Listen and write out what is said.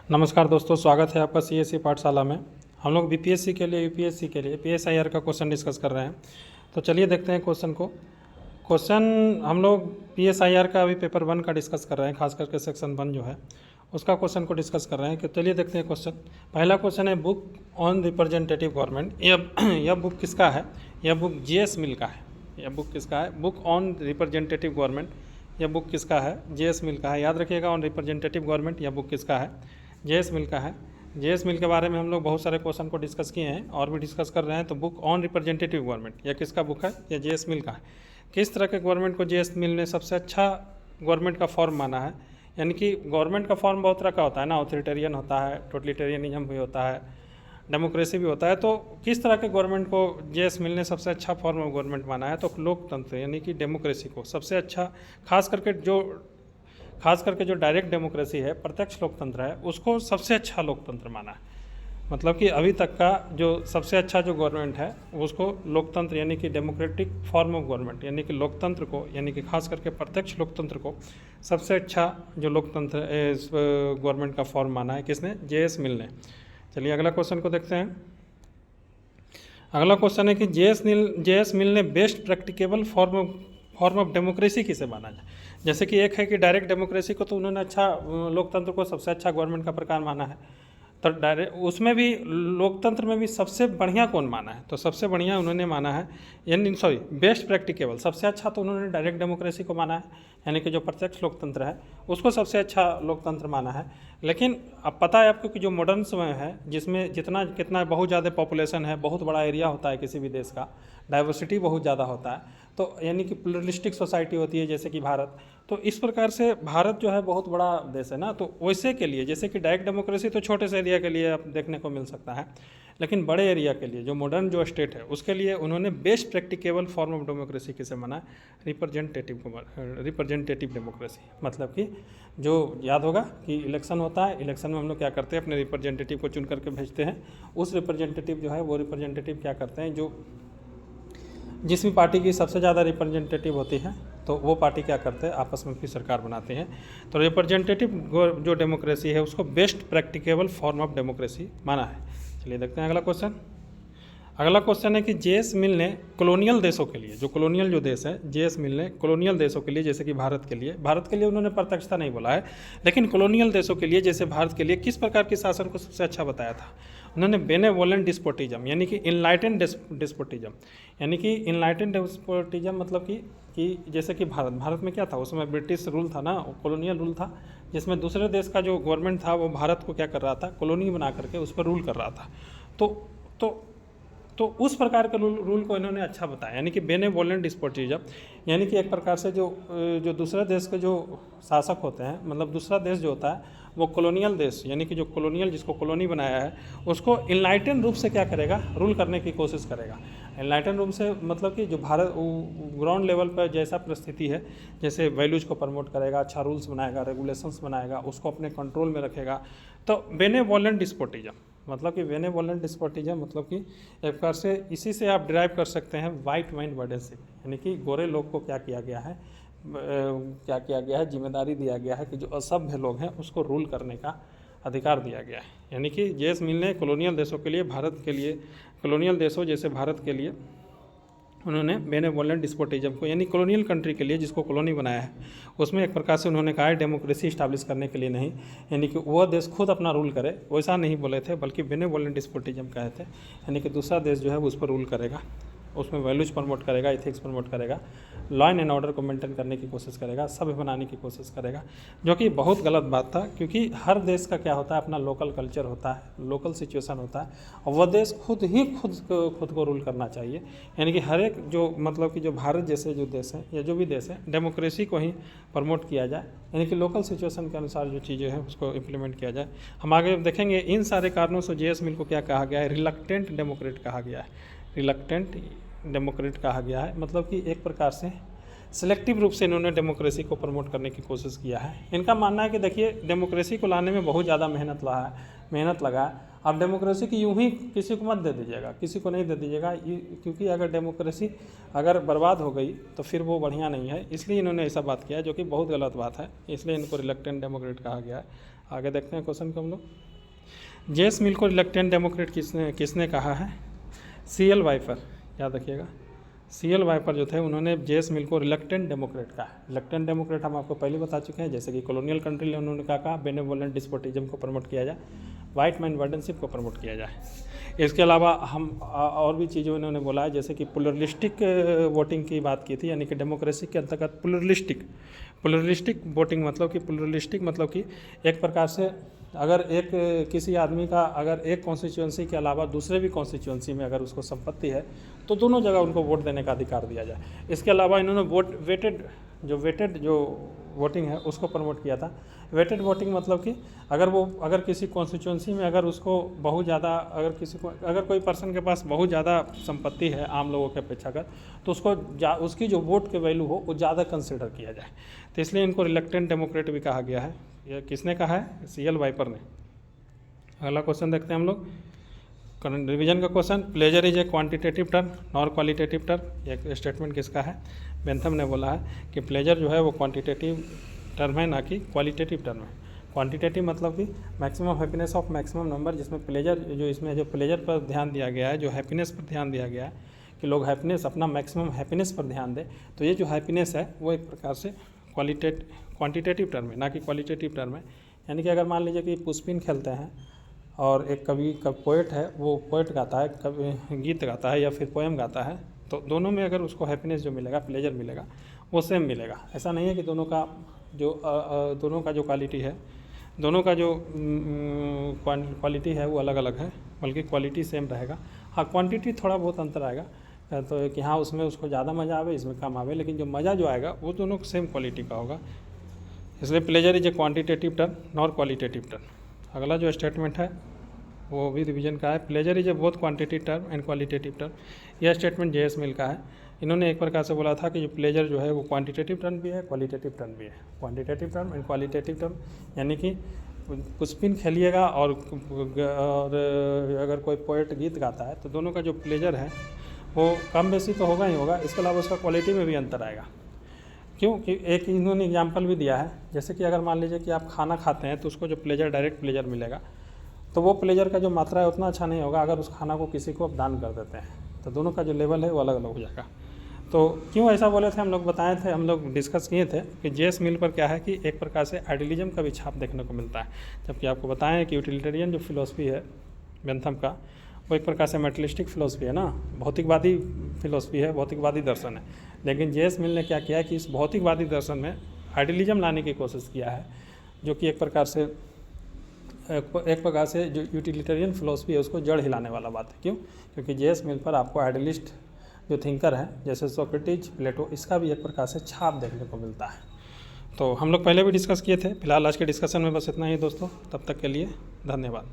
नमस्कार दोस्तों, स्वागत है आपका सीएससी पाठशाला में। हम लोग बीपीएससी के लिए, यूपीएससी के लिए पीएसआईआर का क्वेश्चन डिस्कस कर रहे हैं। तो चलिए देखते हैं क्वेश्चन को। क्वेश्चन हम लोग पीएसआईआर का अभी पेपर 1 का डिस्कस कर रहे हैं, खास करके सेक्शन 1 जो है उसका क्वेश्चन को डिस्कस कर रहे हैं। कि चलिए देखते हैं क्वेश्चन। पहला क्वेश्चन है बुक ऑन रिप्रेजेंटेटिव गवर्नमेंट। यह बुक किसका है? यह बुक जेएस मिल का है। यह बुक किसका है? Book on representative government. यह बुक किसका है? जेएस मिल का है। याद रखिएगा, ऑन रिप्रेजेंटेटिव गवर्नमेंट। यह बुक किसका है? जेएस मिल का है। जेएस मिल के बारे में हम लोग बहुत सारे क्वेश्चन को डिस्कस किए हैं और भी डिस्कस कर रहे हैं। तो बुक ऑन रिप्रेजेंटेटिव गवर्नमेंट यह किसका बुक है? यह जेएस मिल का है। किस तरह के गवर्नमेंट को जेएस मिल ने सबसे अच्छा गवर्नमेंट का फॉर्म माना है? यानी कि गवर्नमेंट का फॉर्म बहुत तरह का होता है ना, ऑथोरिटेरियन होता है, टोटलिटेरियनिज्म भी होता है, डेमोक्रेसी भी होता है। तो किस तरह के गवर्नमेंट को जेएस मिल ने सबसे अच्छा फॉर्म ऑफ गवर्नमेंट माना है? तो लोकतंत्र यानी कि डेमोक्रेसी को सबसे अच्छा, खास करके जो डायरेक्ट डेमोक्रेसी है, प्रत्यक्ष लोकतंत्र है, उसको सबसे अच्छा लोकतंत्र माना है। मतलब कि अभी तक का जो सबसे अच्छा जो गवर्नमेंट है उसको लोकतंत्र यानी कि डेमोक्रेटिक फॉर्म ऑफ गवर्नमेंट यानी कि लोकतंत्र को, यानी कि खास करके प्रत्यक्ष लोकतंत्र को सबसे अच्छा जो लोकतंत्र गवर्नमेंट का फॉर्म माना है। किसने? जेएस मिल ने। चलिए अगला क्वेश्चन को देखते हैं। अगला क्वेश्चन है कि जेएस मिल ने best practicable form of democracy किसे माना जाए? जैसे कि एक है कि डायरेक्ट डेमोक्रेसी को तो उन्होंने अच्छा, लोकतंत्र को सबसे अच्छा गवर्नमेंट का प्रकार माना है। तो डायरेक्ट उसमें भी, लोकतंत्र में भी सबसे बढ़िया कौन माना है? तो सबसे बढ़िया उन्होंने माना है, यानी बेस्ट प्रैक्टिकेबल, सबसे अच्छा तो उन्होंने डायरेक्ट डेमोक्रेसी को माना है, यानी कि जो प्रत्यक्ष लोकतंत्र है उसको सबसे अच्छा लोकतंत्र माना है। लेकिन अब पता है आपको कि जो मॉडर्न समय है, जिसमें कितना बहुत ज़्यादा पॉपुलेशन है, बहुत बड़ा एरिया होता है किसी भी देश का, डाइवर्सिटी बहुत ज़्यादा होता है, तो यानी कि प्लुरलिस्टिक सोसाइटी होती है जैसे कि भारत। तो इस प्रकार से भारत जो है बहुत बड़ा देश है ना, तो वैसे के लिए जैसे कि डायरेक्ट डेमोक्रेसी तो छोटे से एरिया के लिए आप देखने को मिल सकता है, लेकिन बड़े एरिया के लिए जो मॉडर्न जो स्टेट है उसके लिए उन्होंने best practicable form of democracy किसे माना है? Representative democracy. मतलब कि जो याद होगा कि इलेक्शन होता है, इलेक्शन में हम लोग क्या करते हैं, अपने रिप्रेजेंटेटिव को चुन करके भेजते हैं। उस रिप्रेजेंटेटिव जो है वो रिप्रेजेंटेटिव क्या करते हैं, जो जिस भी पार्टी की सबसे ज़्यादा रिप्रेजेंटेटिव होती है तो वो पार्टी क्या करते हैं, आपस में फिर सरकार बनाते हैं। तो रिप्रेजेंटेटिव जो डेमोक्रेसी है उसको best practicable form of democracy माना है। चलिए देखते हैं अगला क्वेश्चन। अगला क्वेश्चन है कि जेएस मिल ने कॉलोनियल देशों के लिए, जो कॉलोनियल जो देश है, जेएस मिल ने कॉलोनियल देशों के लिए, जैसे कि भारत के लिए उन्होंने प्रत्यक्षता नहीं बोला है, लेकिन कॉलोनियल देशों के लिए जैसे भारत के लिए किस प्रकार के शासन को सबसे अच्छा बताया था? उन्होंने बेनेवोलेंट डिस्पोटिज्म यानी कि इनलाइटेंड डिस्पोटिज्म, यानी कि इनलाइटेंड डिस्पोटिज्म मतलब कि जैसे कि भारत में क्या था उस समय? ब्रिटिश रूल था ना, कॉलोनियल रूल था, जिसमें दूसरे देश का जो गवर्नमेंट था वो भारत को क्या कर रहा था, कॉलोनी बना करके उस पर रूल कर रहा था। तो उस प्रकार के रूल को इन्होंने अच्छा बताया, यानी कि बेनेवोलेंट डिस्पोटिज्म, यानी कि एक प्रकार से जो दूसरे देश के जो शासक होते हैं, मतलब दूसरा देश जो होता है वो कॉलोनियल देश, यानी कि जो कॉलोनियल जिसको कॉलोनी बनाया है उसको इनलाइटेंड रूप से क्या करेगा, रूल करने की कोशिश करेगा। इनलाइटेंड रूप से मतलब कि जो भारत ग्राउंड लेवल पर जैसा परिस्थिति है, जैसे वैल्यूज को प्रमोट करेगा, अच्छा रूल्स बनाएगा, रेगुलेशंस बनाएगा, उसको अपने कंट्रोल में रखेगा। तो बेनेवोलेंट डिस्पोटिज्म मतलब कि बेनेवोलेंट डिस्पोटिज्म मतलब कि एक प्रकार से इसी से आप डिराइव कर सकते हैं वाइट माइंड बर्डनशिप, यानी कि गोरे लोग को क्या किया गया है, जिम्मेदारी दिया गया है कि जो असभ्य लोग हैं उसको रूल करने का अधिकार दिया गया है। यानी कि जेएस मिल ने कॉलोनियल देशों के लिए, भारत के लिए, कॉलोनियल देशों जैसे भारत के लिए उन्होंने बेनेवोलेंट डिस्पोटिज्म को, यानी कॉलोनियल कंट्री के लिए जिसको कॉलोनी बनाया है, उसमें एक प्रकार से उन्होंने कहा है डेमोक्रेसी इस्टाब्लिश करने के लिए नहीं, यानी कि वह देश खुद अपना रूल करे, वैसा नहीं बोले थे, बल्कि बेनेवोलेंट डिस्पोटिज्म कहे थे, यानी कि दूसरा देश जो है उस पर रूल करेगा, उसमें वैल्यूज प्रमोट करेगा, एथिक्स प्रमोट करेगा, लॉ एंड ऑर्डर को मेंटेन करने की कोशिश करेगा, सभ्य बनाने की कोशिश करेगा, जो कि बहुत गलत बात था। क्योंकि हर देश का क्या होता है, अपना लोकल कल्चर होता है, लोकल सिचुएशन होता है, और वह देश खुद को रूल करना चाहिए। यानी कि हर एक जो मतलब कि जो भारत जैसे जो देश है या जो भी देश है, डेमोक्रेसी को ही प्रमोट किया जाए, यानी कि लोकल सिचुएशन के अनुसार जो चीज़ें हैं उसको इम्प्लीमेंट किया जाए। हम आगे देखेंगे इन सारे कारणों से जेएस मिल को क्या कहा गया है, रिलक्टेंट डेमोक्रेट कहा गया है। रिलक्टेंट डेमोक्रेट कहा गया है, मतलब कि एक प्रकार से सिलेक्टिव रूप से इन्होंने डेमोक्रेसी को प्रमोट करने की कोशिश किया है। इनका मानना है कि देखिए डेमोक्रेसी को लाने में बहुत ज़्यादा मेहनत लगा है। आप डेमोक्रेसी की यूं ही किसी को मत दे दीजिएगा, किसी को नहीं दे दीजिएगा, क्योंकि अगर डेमोक्रेसी अगर बर्बाद हो गई तो फिर वो बढ़िया नहीं है। इसलिए इन्होंने ऐसा बात किया है, जो कि बहुत गलत बात है, इसलिए इनको रिलक्टेंट डेमोक्रेट कहा गया है। आगे देखते हैं क्वेश्चन को हम लोग। जेस मिल को रिलक्टेंट डेमोक्रेट किसने कहा है? CL वाइपर, याद रखिएगा। CL वाइपर जो थे उन्होंने जेस मिल को रिलक्टेंट डेमोक्रेट कहा। रिलक्टेंट डेमोक्रेट हम आपको पहले बता चुके हैं, जैसे कि कॉलोनियल कंट्री ने उन्होंने कहा बेनेवोलेंट डिस्पोटिज्म को प्रमोट किया जाए, वाइट मैन वार्डनशिप को प्रमोट किया जाए। इसके अलावा हम और भी चीज़ें उन्होंने बोला है, जैसे कि प्लुरलिस्टिक वोटिंग की बात की थी, यानी कि डेमोक्रेसी के अंतर्गत प्लुरलिस्टिक वोटिंग मतलब कि प्लुरलिस्टिक मतलब कि एक प्रकार से अगर किसी आदमी का अगर एक कॉन्स्टिट्यूंसी के अलावा दूसरे भी कॉन्स्टिट्यूंसी में अगर उसको संपत्ति है तो दोनों जगह उनको वोट देने का अधिकार दिया जाए। इसके अलावा इन्होंने वेटेड जो वोटिंग है उसको प्रमोट किया था। वेटेड वोटिंग मतलब कि अगर किसी कॉन्स्टिट्यूंसी में अगर उसको बहुत ज़्यादा अगर कोई पर्सन के पास बहुत ज़्यादा संपत्ति है आम लोगों के अपेक्षाकृत, तो उसकी जो वोट के वैल्यू हो वो ज़्यादा कंसिडर किया जाए। तो इसलिए इनको रिलक्टेंट डेमोक्रेट भी कहा गया है। यह किसने कहा है? CL वाइपर ने। अगला क्वेश्चन देखते हैं हम लोग, रिवीजन का question. Pleasure is a quantitative term nor qualitative term, एक स्टेटमेंट किसका है? बेंथम ने बोला है कि प्लेजर जो है वो क्वांटिटेटिव टर्म है, ना कि क्वालिटेटिव टर्म है। क्वांटिटेटिव मतलब कि maximum happiness of maximum number, जिसमें प्लेजर जो प्लेजर पर ध्यान दिया गया है, जो हैप्पीनेस पर ध्यान दिया गया है कि लोग अपना मैक्सिमम हैप्पीनेस पर ध्यान दें, तो ये जो हैप्पीनेस है वो एक प्रकार से क्वांटिटेटिव टर्म है, ना कि क्वालिटेटिव टर्म है। यानी कि अगर मान लीजिए कि पुष्पिन खेलते हैं और एक कवि का पोएट है, वो पोएट गाता है, कवि गीत गाता है या फिर पोएम गाता है, तो दोनों में अगर उसको हैप्पीनेस जो मिलेगा, प्लेजर मिलेगा, वो सेम मिलेगा। ऐसा नहीं है कि दोनों का जो क्वालिटी है, दोनों का जो क्वालिटी है वो अलग अलग है, बल्कि क्वालिटी सेम रहेगा। हाँ, क्वांटिटी थोड़ा बहुत अंतर आएगा, तो कि हाँ उसमें उसको ज़्यादा मज़ा आवे, इसमें कम आवे, लेकिन जो मज़ा जो आएगा वो दोनों सेम क्वालिटी का होगा। इसलिए pleasure is a quantitative term nor qualitative term. अगला जो स्टेटमेंट है वो भी रिवीजन का है। Pleasure is A both quantitative term and qualitative term. यह स्टेटमेंट जेएस मिल का है। इन्होंने एक प्रकार से बोला था कि जो प्लेजर जो है वो क्वांटिटेटिव टर्म भी है, क्वालिटेटिव टर्म भी है। Quantitative term and qualitative term यानी कि पुष्पिन खेलिएगा और अगर कोई पोएट गीत गाता है तो दोनों का जो प्लेजर है वो कम बेसी तो होगा ही होगा, इसके अलावा उसका क्वालिटी में भी अंतर आएगा। क्यों कि एक इन्होंने एग्जाम्पल भी दिया है, जैसे कि अगर मान लीजिए कि आप खाना खाते हैं तो उसको जो प्लेजर डायरेक्ट प्लेजर मिलेगा, तो वो प्लेजर का जो मात्रा है उतना अच्छा नहीं होगा अगर उस खाना को किसी को आप दान कर देते हैं, तो दोनों का जो लेवल है वो अलग अलग हो जाएगा। तो क्यों ऐसा बोले थे, हम लोग बताए थे, हम लोग डिस्कस किए थे कि जेएस मिल पर क्या है कि एक प्रकार से आइडियलिज्म का भी छाप देखने को मिलता है। जबकि आपको बताएं कि यूटिलिटेरियन जो फिलोसफी है बेंथम का, वो एक प्रकार से मेटलिस्टिक फिलोसफी है ना, भौतिकवादी फिलोसफी है, भौतिकवादी दर्शन है। लेकिन जेएस मिल ने क्या किया है कि इस भौतिकवादी दर्शन में आइडियलिज्म लाने की कोशिश किया है, जो कि एक प्रकार से जो यूटिलिटेरियन फिलोसफी है उसको जड़ हिलाने वाला बात है। क्यों? क्योंकि जेएस मिल पर आपको आइडियलिस्ट जो थिंकर हैं जैसे सोक्रेटिस, प्लेटो, इसका भी एक प्रकार से छाप देखने को मिलता है। तो हम लोग पहले भी डिस्कस किए थे। फिलहाल आज के डिस्कशन में बस इतना ही दोस्तों, तब तक के लिए धन्यवाद।